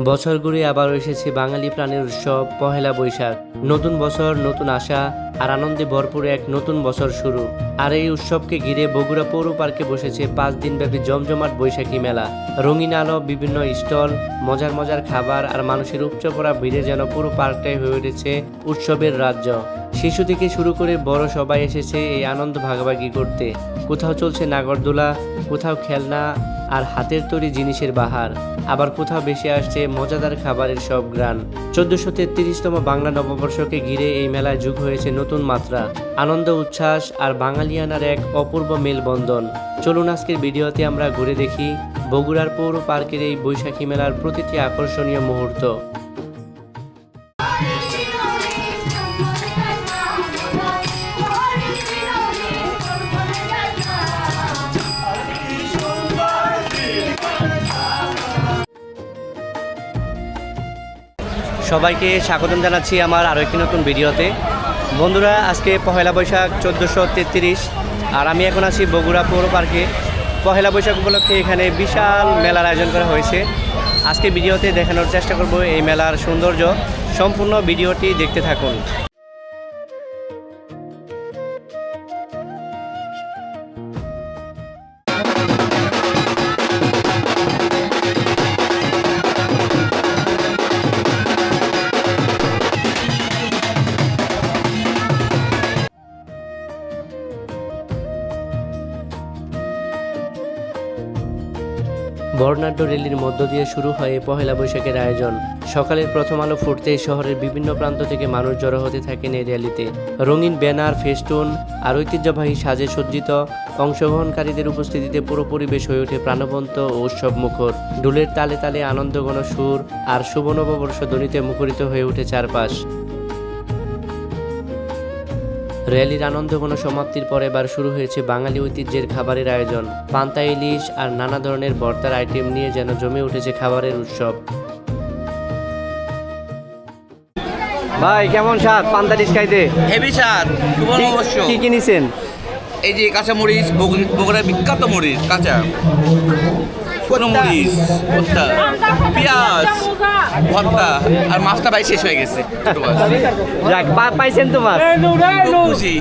বছর ঘুরে আবারও এসেছে বাঙালি প্রাণের উৎসব পহেলা বৈশাখ। নতুন বছর, নতুন আশা আর আনন্দে ভরপুর এক নতুন বছর শুরু। আর এই উৎসবকে ঘিরে বগুড়া পৌর পার্কে বসেছে 5 দিনব্যাপী জমজমাট বৈশাখী মেলা। রঙিন আলো, বিভিন্ন স্টল, মজার মজার খাবার আর মানুষের উপচে পড়া ভিড়ে যেন পুরো পার্কটাই হয়ে উঠেছে উৎসবের রাজ্য। শিশু থেকে শুরু করে বড় সবাই এসেছে এই আনন্দ ভাগাভাগি করতে। কোথাও চলছে নাগরদোলা, কোথাও খেলনা আর হাতের তৈরি জিনিসের বাহার, আবার কোথাও বেশি আসছে মজাদার খাবারের সব গ্রান। 1433তম বাংলা নববর্ষকে ঘিরে এই মেলায় যোগ হয়েছে নতুন মাত্রা, আনন্দ, উচ্ছ্বাস আর বাঙালিয়ানার এক অপূর্ব মেলবন্ধন। চলুন আজকের ভিডিওতে আমরা ঘুরে দেখি বগুড়ার পৌর পার্কের এই বৈশাখী মেলার প্রতিটি আকর্ষণীয় মুহূর্ত। সবাইকে স্বাগতম জানাচ্ছি আমার আরও একটি নতুন ভিডিওতে। বন্ধুরা, আজকে পহেলা বৈশাখ 1433 আর আমি এখন আছি বগুড়া পৌর পার্কে। পহেলা বৈশাখ উপলক্ষে এখানে বিশাল মেলার আয়োজন করা হয়েছে। আজকে ভিডিওতে দেখানোর চেষ্টা করব এই মেলার সৌন্দর্য। সম্পূর্ণ ভিডিওটি দেখতে থাকুন। বর্ণাঢ্য র্যালির মধ্য দিয়ে শুরু হয় পহেলা বৈশাখের আয়োজন। সকালের প্রথম আলো ফুটতেই শহরের বিভিন্ন প্রান্ত থেকে মানুষ জড়ো হতে থাকেন এই র্যালিতে। রঙিন ব্যানার, ফেস্টুন আর ঐতিহ্যবাহী সাজে সজ্জিত অংশগ্রহণকারীদের উপস্থিতিতে পুরো পরিবেশ হয়ে ওঠে প্রাণবন্ত ও উৎসব মুখর। ঢোলের তালে তালে আনন্দঘন সুর আর শুভ নববর্ষ ধ্বনিতে মুখরিত হয়ে ওঠে চারপাশ। র্যালির আনন্দঘন সমাপ্তির পর এবার শুরু হয়েছে বাঙালি ঐতিহ্যের খাবারের আয়োজন। পান্তা ইলিশ আর নানা ধরনের ভর্তার আইটেম নিয়ে যেন জমে উঠেছে খাবারের উৎসব। ভাই, কেমন স্বাদ পান্তা ইলিশ খাইতে? হেভি স্বাদ, শুভ নববর্ষ। কি কিনেছেন? এই যে কাঁচা মরিচ, বগুড়ার বিখ্যাত মরিচ, কাঁচা শুকনো মরিচ, ভর্তা, পেঁয়াজ, ভর্তা আর মাছটা ভাই শেষ হয়ে গেছে। যাক, পাইছেন তো মাছ, খুব খুশি।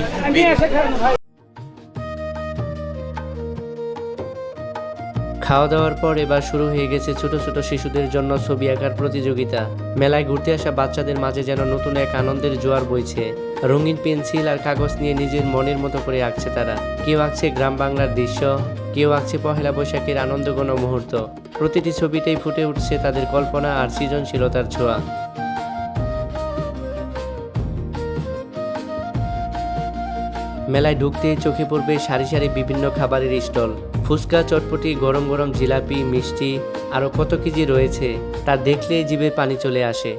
খাওয়া দাওয়ার পর এবার শুরু হয়ে গেছে ছোট ছোট শিশুদের জন্য ছবি আঁকার প্রতিযোগিতা। মেলায় ঘুরতে আসা বাচ্চাদের মাঝে যেন নতুন এক আনন্দের জোয়ার বইছে। রঙিন পেন্সিল আর কাগজ নিয়ে নিজের মনের মতো করে আঁকছে তারা। কেউ আঁকছে গ্রাম বাংলার দৃশ্য, কেউ আঁকছে পহেলা বৈশাখের আনন্দঘন মুহূর্ত। প্রতিটি ছবিতেই ফুটে উঠছে তাদের কল্পনা আর সৃজনশীলতার ছোঁয়া। মেলায় ঢুকতেই চোখে পড়বে সারি সারি বিভিন্ন খাবারের স্টল। ফুচকা, চটপটি, গরম গরম জিলাপি, মিষ্টি আরও কত কিছু রয়েছে, তা দেখলেই জিভে পানি চলে আসে।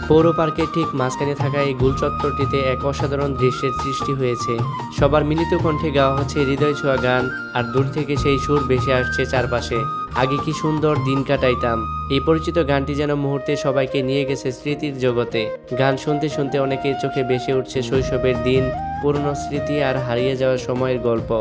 পৌর পার্কের ঠিক মাঝখানে থাকা এই গোল চত্বরটিতে এক অসাধারণ দৃশ্যের সৃষ্টি হয়েছে। সবার মিলিত কণ্ঠে গাওয়া হচ্ছে হৃদয় ছোঁয়া গান, আর দূর থেকে সেই সুর ভেসে আসছে চারপাশে। আগে কি সুন্দর দিন কাটাইতাম, এই পরিচিত গানটি যেন মুহূর্তে সবাইকে নিয়ে গেছে স্মৃতির জগতে। গান শুনতে শুনতে অনেকের চোখে ভেসে উঠছে শৈশবের দিন, পুরনো স্মৃতি আর হারিয়ে যাওয়া সময়ের গল্প।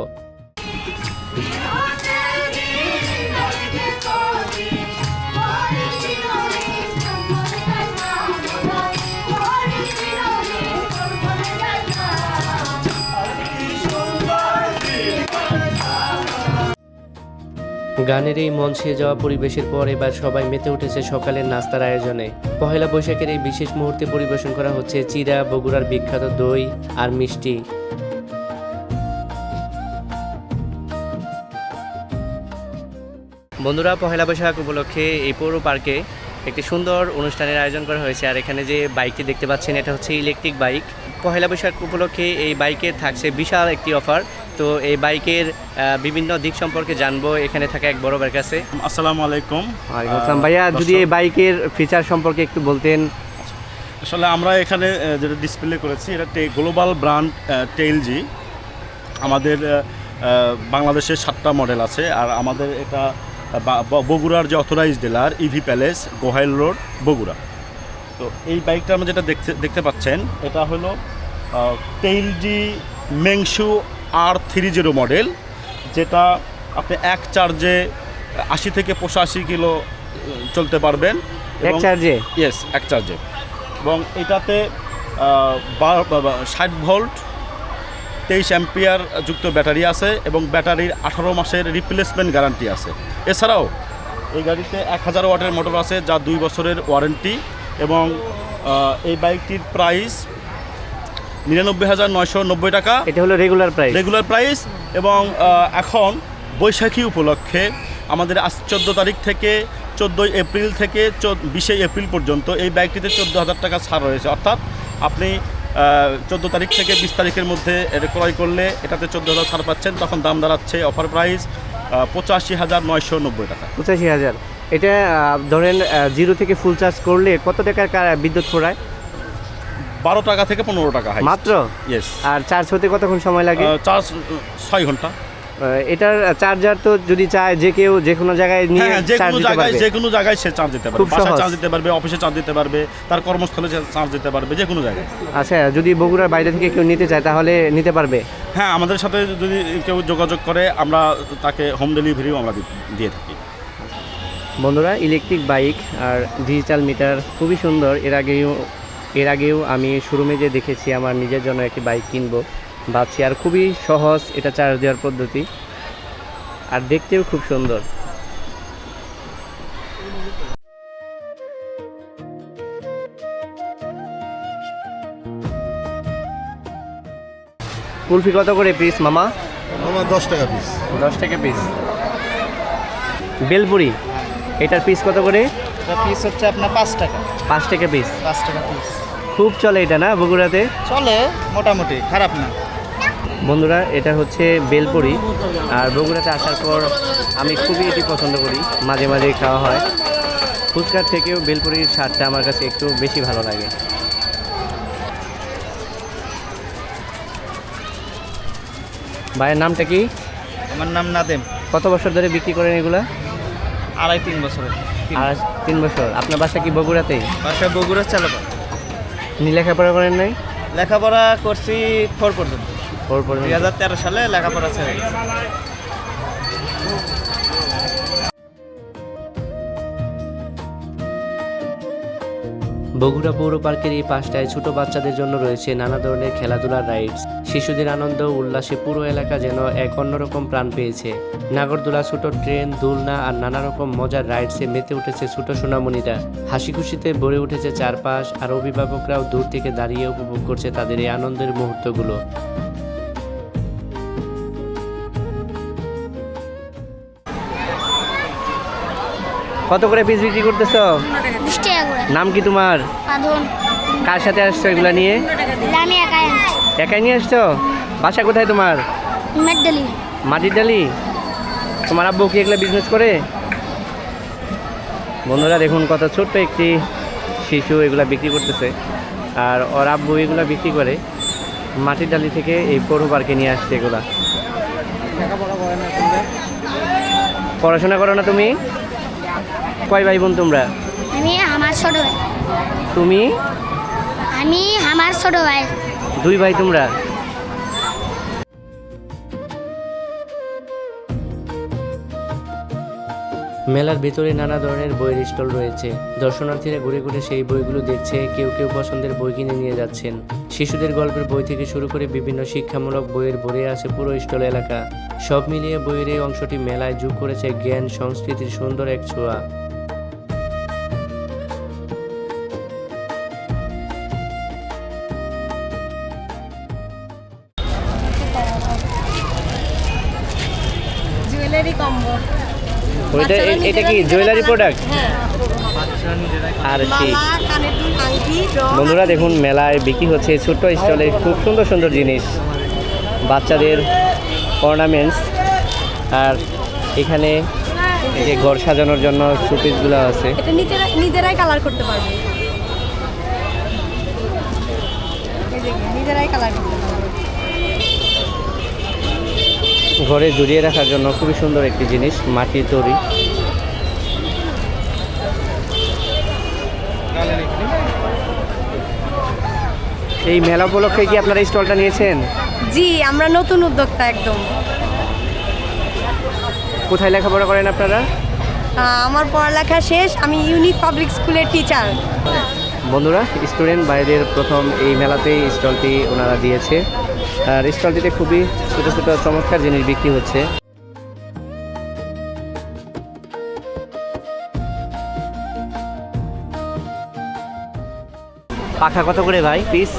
গানের এই মন ছুঁয়ে যাওয়া পরিবেশের পর এবার সবাই মেতে উঠেছে সকালের নাস্তার আয়োজনে। পহেলা বৈশাখের এই বিশেষ মুহূর্তে পরিবেশন করা হচ্ছে চিড়া, বগুড়ার বিখ্যাত দই আর মিষ্টি। বন্ধুরা, পহেলা বৈশাখ উপলক্ষে এই পৌর পার্কে একটি সুন্দর অনুষ্ঠানের আয়োজন করা হয়েছে। আর এখানে যে বাইকটি দেখতে পাচ্ছেন, এটা হচ্ছে ইলেকট্রিক বাইক। পহেলা বৈশাখ উপলক্ষে এই বাইকে থাকছে বিশাল একটি অফার। তো এই বাইকের বিভিন্ন দিক সম্পর্কে জানবো এখানে থাকা এক বড় ভাইয়ের কাছে। আসসালামু আলাইকুম। ভাইয়া, যদি এই বাইকের ফিচার সম্পর্কে একটু বলতেন। আসলে আমরা এখানে যেটা ডিসপ্লে করেছি, এটা গ্লোবাল ব্র্যান্ড টেইলজি। আমাদের বাংলাদেশের 7টা মডেল আছে। আর আমাদের এটা বগুড়ার যে authorize dealer EV palace, Gohail road, Bogura. তো এই বাইকটা আমরা যেটা দেখতে পাচ্ছেন, এটা হলো টেইলজি মেংশু R30 মডেল, যেটা আপনি এক চার্জে 80 থেকে 85 কিলো চলতে পারবেন। এক চার্জে? ইয়েস, এক চার্জে। এবং এটাতে 60 ভোল্ট 23 অ্যাম্পিয়ার যুক্ত ব্যাটারি আছে এবং ব্যাটারির 18 মাসের রিপ্লেসমেন্ট গ্যারান্টি আছে। এছাড়াও এই গাড়িতে 1000 ওয়াটের মোটর আছে, যা 2 বছরের ওয়ারেন্টি। এবং এই বাইকটির প্রাইস 99,990 টাকা। এটা হলো রেগুলার প্রাইস। এবং এখন বৈশাখী উপলক্ষে আমাদের আজ 14 তারিখ থেকে 14 এপ্রিল থেকে 20 এপ্রিল পর্যন্ত এই বাইকটিতে 14,000 টাকা ছাড় রয়েছে। অর্থাৎ আপনি 14 তারিখ থেকে 20 তারিখের মধ্যে এটা ক্রয় করলে এটাতে 14,000 ছাড় পাচ্ছেন। তখন দাম দাঁড়াচ্ছে অফার প্রাইস 85,990 টাকা। 85,000। এটা ধরেন 0 থেকে ফুল চার্জ করলে কত টাকার বিদ্যুৎ পোড়ায়? 12 টাকা থেকে 15 টাকা মাত্র? ইয়েস। আর চার্জ হতে কতক্ষণ সময় লাগে? চার্জ 6 ঘন্টা। এটার চার্জার তো যদি চায় যে কেউ যে কোনো জায়গায় নিয়ে চার্জ দিতে পারবে? যে কোনো জায়গায় সে চার্জ দিতে পারবে। খুব সহজ। বাসায় চার্জ দিতে পারবে, অফিসে চার্জ দিতে পারবে, তার কর্মস্থলে চার্জ দিতে পারবে, যে কোনো জায়গায়। আচ্ছা, যদি বগুড়ার বাইরে থেকে কেউ নিতে চায় তাহলে নিতে পারবে? হ্যাঁ, আমাদের সাথে যদি কেউ যোগাযোগ করে আমরা তাকে হোম ডেলিভারিও আমরা দিয়ে থাকি। বন্ধুরা, ইলেকট্রিক বাইক আর ডিজিটাল মিটার খুবই সুন্দর। এর আগেও আমি শোরুমে যে দেখেছি, আমার নিজের জন্য একটি বাইক কিনবো ভাবছি। আর খুবই সহজ এটা চার্জ দেওয়ার পদ্ধতি, আর দেখতেও খুব সুন্দর। কুলফি কত করে পিস মামা? আমার 10 টাকা পিস। 10 টাকা পিস। বেলপুরি এটার পিস কত করে? পিস হচ্ছে আপনার 5 টাকা। 5 টাকা পিস। 5 টাকা পিস খুব চলে এটা না বগুড়াতে? চলে মোটামুটি, খারাপ না। বন্ধুরা, এটা হচ্ছে বেলপুরি। আর বগুড়াতে আসার পর আমি খুবই এটি পছন্দ করি, মাঝে মাঝে খাওয়া হয়। ফুচকার থেকেও বেলপুরির স্বাদটা আমার কাছে একটু বেশি ভালো লাগে। ভাইয়ের নামটা কি? আমার নাম নাদেম। কত বছর ধরে বিক্রি করেন এগুলা? 2.5-3 বছরের। আর 3 বছর। আপনার বাসা কি বগুড়াতেই? বাসা বগুড়া চালাবা। আপনি লেখাপড়া করেন নাই? লেখাপড়া করছি 4 পর্যন্ত। 4 পর্যন্ত। 2013 সালে লেখাপড়া ছেড়ে গেছি। বগুড়া পৌর পার্কের এই পাশটায় ছোট বাচ্চাদের জন্য রয়েছে নানা ধরনের খেলাধুলার রাইডস। শিশুদের আনন্দ উল্লাসে পুরো এলাকা যেন এক অন্যরকম প্রাণ পেয়েছে। নাগরদোলা, ছোট ট্রেন, দোলনা আর নানা রকম মজার রাইডসে মেতে উঠেছে ছোট সোনামণিরা। হাসি খুশিতে ভরে উঠেছে চারপাশ, আর অভিভাবকরাও দূর থেকে দাঁড়িয়ে উপভোগ করছে তাদের এই আনন্দের মুহূর্তগুলো। কত করে পিস বিক্রি করতেছো? 20 টাকা করে। নাম কি তোমার? পাধন। কার সাথে আসছো এগুলা নিয়ে? আমি একাই আনছি। একাই নিয়ে আসছো? বাসা কোথায় তোমার? মেডডালি। মাটির ডালি। তোমার আব্বু কি এগুলো বিজনেস করে? বন্ধুরা দেখুন, কত ছোট্ট একটি শিশু এগুলা বিক্রি করতেছে, আর ওর আব্বু এগুলা বিক্রি করে। মাটির ডালি থেকে এই পৌর পার্কে নিয়ে আসছে এগুলা। পড়াশোনা করো না তুমি? কয় ভাই বোন তোমরা? আমি আমার ছোট ভাই। তুমি? আমি আমার ছোট ভাই। 2 ভাই তোমরা? মেলার ভিতরে নানা ধরনের বইয়ের স্টল রয়েছে। দর্শনার্থীরা ঘুরে ঘুরে সেই বইগুলো দেখছে, কেউ কেউ পছন্দের বই কিনে নিয়ে যাচ্ছেন। শিশুদের গল্পের বই থেকে শুরু করে বিভিন্ন শিক্ষামূলক বইয়ের ভরে আছে পুরো স্টল এলাকা। সব মিলিয়ে বইয়ের এই অংশটি মেলায় যোগ করেছে জ্ঞান সংস্কৃতির সুন্দর এক ছোঁয়া। Jewellery combo. এটা কি জুয়েলারি প্রোডাক্ট? আর সেই মালা, কানের দুল, আংটি, বন্ধুরা দেখুন, মেলায় বিক্রি হচ্ছে ছোট্ট স্টলে খুব সুন্দর সুন্দর জিনিস, বাচ্চাদের অর্নামেন্টস। আর এখানে এই যে ঘর সাজানোর জন্য শোপিসগুলো আছে। এটা নিজেরাই কালার করতে পারবে। এই যে নিজেরাই কালার করতে পারবে। ঘরে জড়িয়ে রাখার জন্য খুবই সুন্দর একটি জিনিস, মাটির তৈরি। এই মেলা উপলক্ষে কি আপনারা এই স্টলটা নিয়েছেন? জি, আমরা নতুন উদ্যোক্তা একদম। কোথায় লেখাপড়া করেন আপনারা? আমার পড়ালেখা শেষ, আমি ইউনিক পাবলিক স্কুলের টিচার। বন্ধুরা, স্টুডেন্ট ভাইদের প্রথম এই মেলাতেই স্টলটি ওনারা দিয়েছে। আর স্টলটিতে খুবই ছোটো ছোটো চমৎকার জিনিস বিক্রি হচ্ছে। পাখা কত করে ভাই পিস?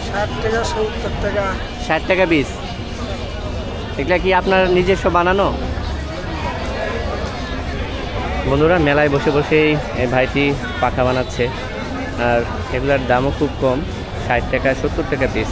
60 টাকা 70 টাকা। 60 টাকা পিস। এগুলা কি আপনার নিজস্ব বানানো? বন্ধুরা, মেলায় বসে বসেই এই ভাইটি পাখা বানাচ্ছে। আর এগুলার দামও খুব কম, 60 টাকা 70 টাকা পিস।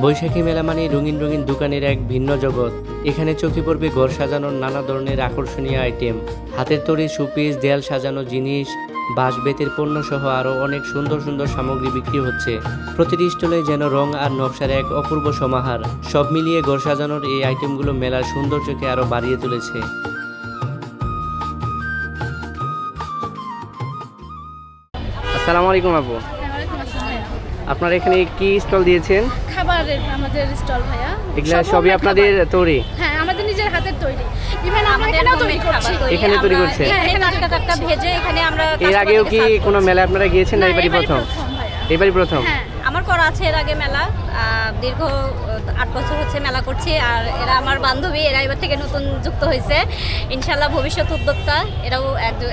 বৈশাখী মেলা মানে রঙিন রঙিন দোকানের এক ভিন্ন জগৎ। এখানে চোখে পড়বে ঘর সাজানোর নানা ধরনের আকর্ষণীয় আইটেম, হাতের তৈরি শোপিস, দেয়াল সাজানো জিনিস, বাঁশ বেতের পণ্য সহ আরও অনেক সুন্দর সুন্দর সামগ্রী বিক্রি হচ্ছে। প্রতিটি স্টলে যেন রং আর নকশার এক অপূর্ব সমাহার। সব মিলিয়ে ঘর সাজানোর এই আইটেমগুলো মেলার সৌন্দর্যকে আরও বাড়িয়ে তুলেছে। আসসালামু আলাইকুম আপু, আপনারা এখানে কি স্টল দিয়েছেন? খাবারের আমাদের স্টল ভাইয়া। এগুলা সব সবই homemade আপনাদের খাবার। তৈরি? হ্যাঁ, আমাদের নিজের হাতের তৈরি। ইভেন আমরা এখানেও তৈরি করছি। এখানে তৈরি করছে? হ্যাঁ, এখানে টাটকা ভেজে এখানে আমরা এর আগেও কি কোনো মেলায় আপনারা গিয়েছেন না এবারই প্রথম? ভাইয়া। এবারই প্রথম? হ্যাঁ, আমার করা আছে এর আগে মেলা, দীর্ঘ 8 বছর হচ্ছে মেলা করছি। আর এরা আমার বান্ধবী, এরা এবার থেকে নতুন যুক্ত হয়েছে। ইনশাল্লাহ ভবিষ্যৎ উদ্যোক্তা, এরাও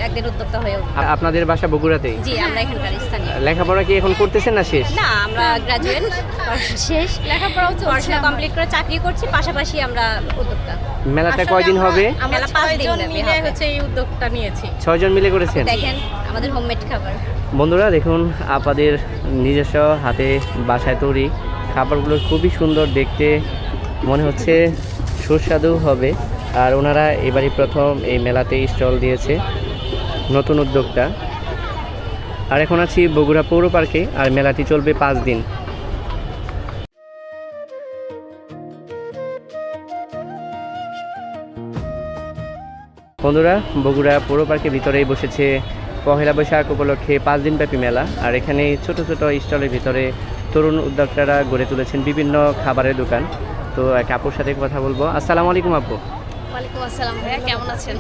একদিন উদ্যোক্তা হয়ে উঠবে। আপনাদের বাসা বগুড়াতেই? জি, আমরা এখানকার স্থানীয়। লেখাপড়া কি এখন করতেছেন না শেষ? না, আমরা গ্রাজুয়েট, শেষ লেখাপড়াও চলছে। পড়াশোনা কমপ্লিট করে চাকরি করছি, পাশাপাশি আমরা উদ্যোক্তা। মেলাটা কয়দিন হবে? মেলা 5 দিন ব্যাপী হবে। হচ্ছে এই উদ্যোগটা নিয়েছি। 6 জন মিলে করেছেন? দেখেন আমাদের হোমমেড খাবার। বন্ধুরা দেখুন, আপনাদের নিজস্ব হাতে বাসায় তৈরি খাবারগুলো খুবই সুন্দর দেখতে, মনে হচ্ছে সুস্বাদু হবে। আর ওনারা এবারই প্রথম এই মেলাতে স্টল দিয়েছে, নতুন উদ্যোক্তা। আর এখন আছি বগুড়া পৌর পার্কে, আর মেলাটি চলবে 5 দিন। বন্ধুরা, বগুড়া পৌর পার্কের ভিতরেই বসেছে পহেলা বৈশাখ উপলক্ষে 5 দিনব্যাপী মেলা। আর এখানে ছোট ছোট স্টলের ভিতরে তরুণ উদ্যোক্তারা গড়ে তুলেছেন বিভিন্ন খাবারের দোকান। তো এক আপুর সাথে কথা বলবো। আসসালামু আলাইকুম আপু। ওয়ালাইকুম আসসালাম ভাইয়া, কেমন আছেন?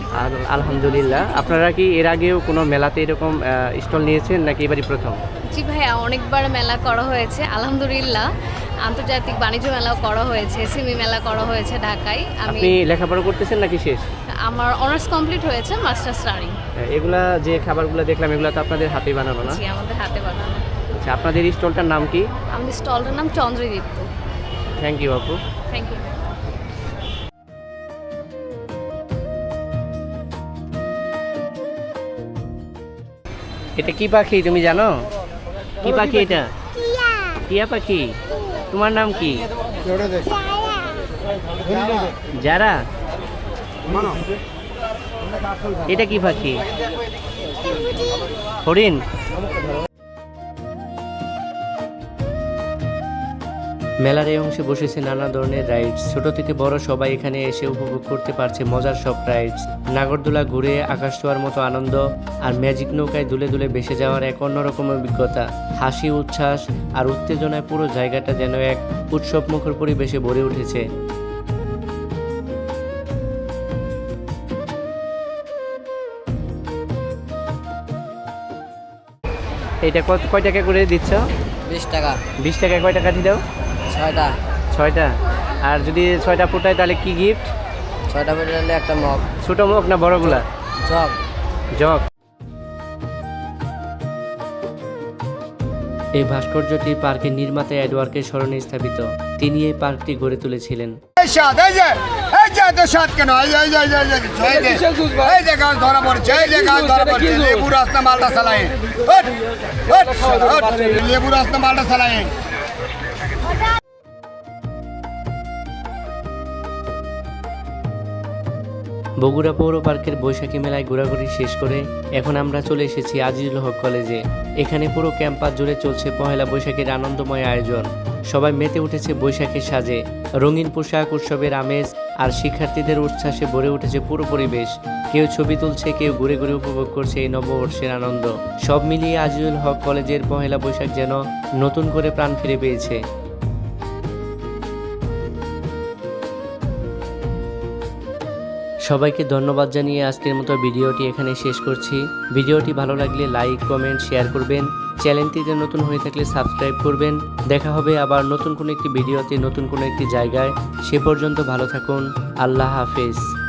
আলহামদুলিল্লাহ। আপনারা কি এর আগেও কোনো মেলাতে এরকম স্টল নিয়েছেন নাকি এবারই প্রথম? জি ভাইয়া, অনেকবার মেলা করা হয়েছে আলহামদুলিল্লাহ। আন্তর্জাতিক বাণিজ্য মেলাও করা হয়েছে, সিমি মেলা করা হয়েছে ঢাকায়। আপনি লেখাপড়া করতেছেন নাকি শেষ? আমার অনার্স কমপ্লিট হয়েছে, মাস্টার্স রানিং। এগুলা যে খাবারগুলো দেখলাম এগুলো তো আপনাদের হাতে বানানো না? জি, আমাদের হাতে বানানো। আচ্ছা, আপনাদের স্টলটার নাম কি? আমাদের স্টলটার নাম চন্দ্রদীপ্ত। থ্যাংক ইউ আপু। Thank you. এটা কি পাখি তুমি জানো? কি পাখি এটা? টিয়া পাখি। তোমার নাম কি? যারা। এটা কি পাখি? হরিণ। মেলার এই অংশে বসেছে নানা ধরনের রাইডস, ছোট থেকে বড় সবাই এখানে এসে উপভোগ করতে পারছে মজার সব রাইডস। নাগরদোলা ঘুরে আকাশ ছোঁয়ার মতো আনন্দ, আর ম্যাজিক নৌকায় দুলে দুলে ভেসে যাওয়ার এক অন্যরকম অভিজ্ঞতা। হাসি, উচ্ছ্বাস আর উত্তেজনায় পুরো জায়গাটা যেন এক উৎসবমুখর পরিবেশে ভরে উঠেছে। এটা কয় টাকা করে দিচ্ছ? 20 টাকা। 20 টাকা। কয় টাকা দিয়ে দাও? 6টা। 6টা। আর যদি 6টা ফুটায় তাহলে কি গিফট? 6টা বেরোলে একটা মগ। ছোট মুখ না বড়গুলা? জগ। জগ। এই ভাস্কর্যটি পার্কের নির্মাতা এডওয়ার্ডের স্মরণে স্থাপিত। তিনি এই পার্কটি গড়ে তুলেছিলেন। বগুড়া পৌর পার্কের বৈশাখী মেলায় ঘোরাঘুরি শেষ করে এখন আমরা চলে এসেছি আজিজুল হক কলেজে। এখানে পুরো ক্যাম্পাস জুড়ে চলছে পহেলা বৈশাখীর আনন্দময় আয়োজন। সবাই মেতে উঠেছে বৈশাখীর সাজে। রঙিন পোশাক, উৎসবের আমেজ আর শিক্ষার্থীদের উচ্ছ্বাসে ভরে উঠেছে পুরো পরিবেশ। কেউ ছবি তুলছে, কেউ ঘুরে ঘুরে উপভোগ করছে এই নববর্ষের আনন্দ। সব মিলিয়ে আজিজুল হক কলেজের পহেলা বৈশাখ যেন নতুন করে প্রাণ ফিরে পেয়েছে। সবাইকে ধন্যবাদ জানিয়ে আজকের মতো ভিডিওটি এখানে শেষ করছি। ভিডিওটি ভালো লাগলে লাইক, কমেন্ট, শেয়ার করবেন। চ্যানেলটিতে নতুন হয়ে থাকলে সাবস্ক্রাইব করবেন। দেখা হবে আবার নতুন কোনো একটি ভিডিওতে, নতুন কোনো একটি জায়গায়। সে পর্যন্ত ভালো থাকুন। আল্লাহ হাফেজ।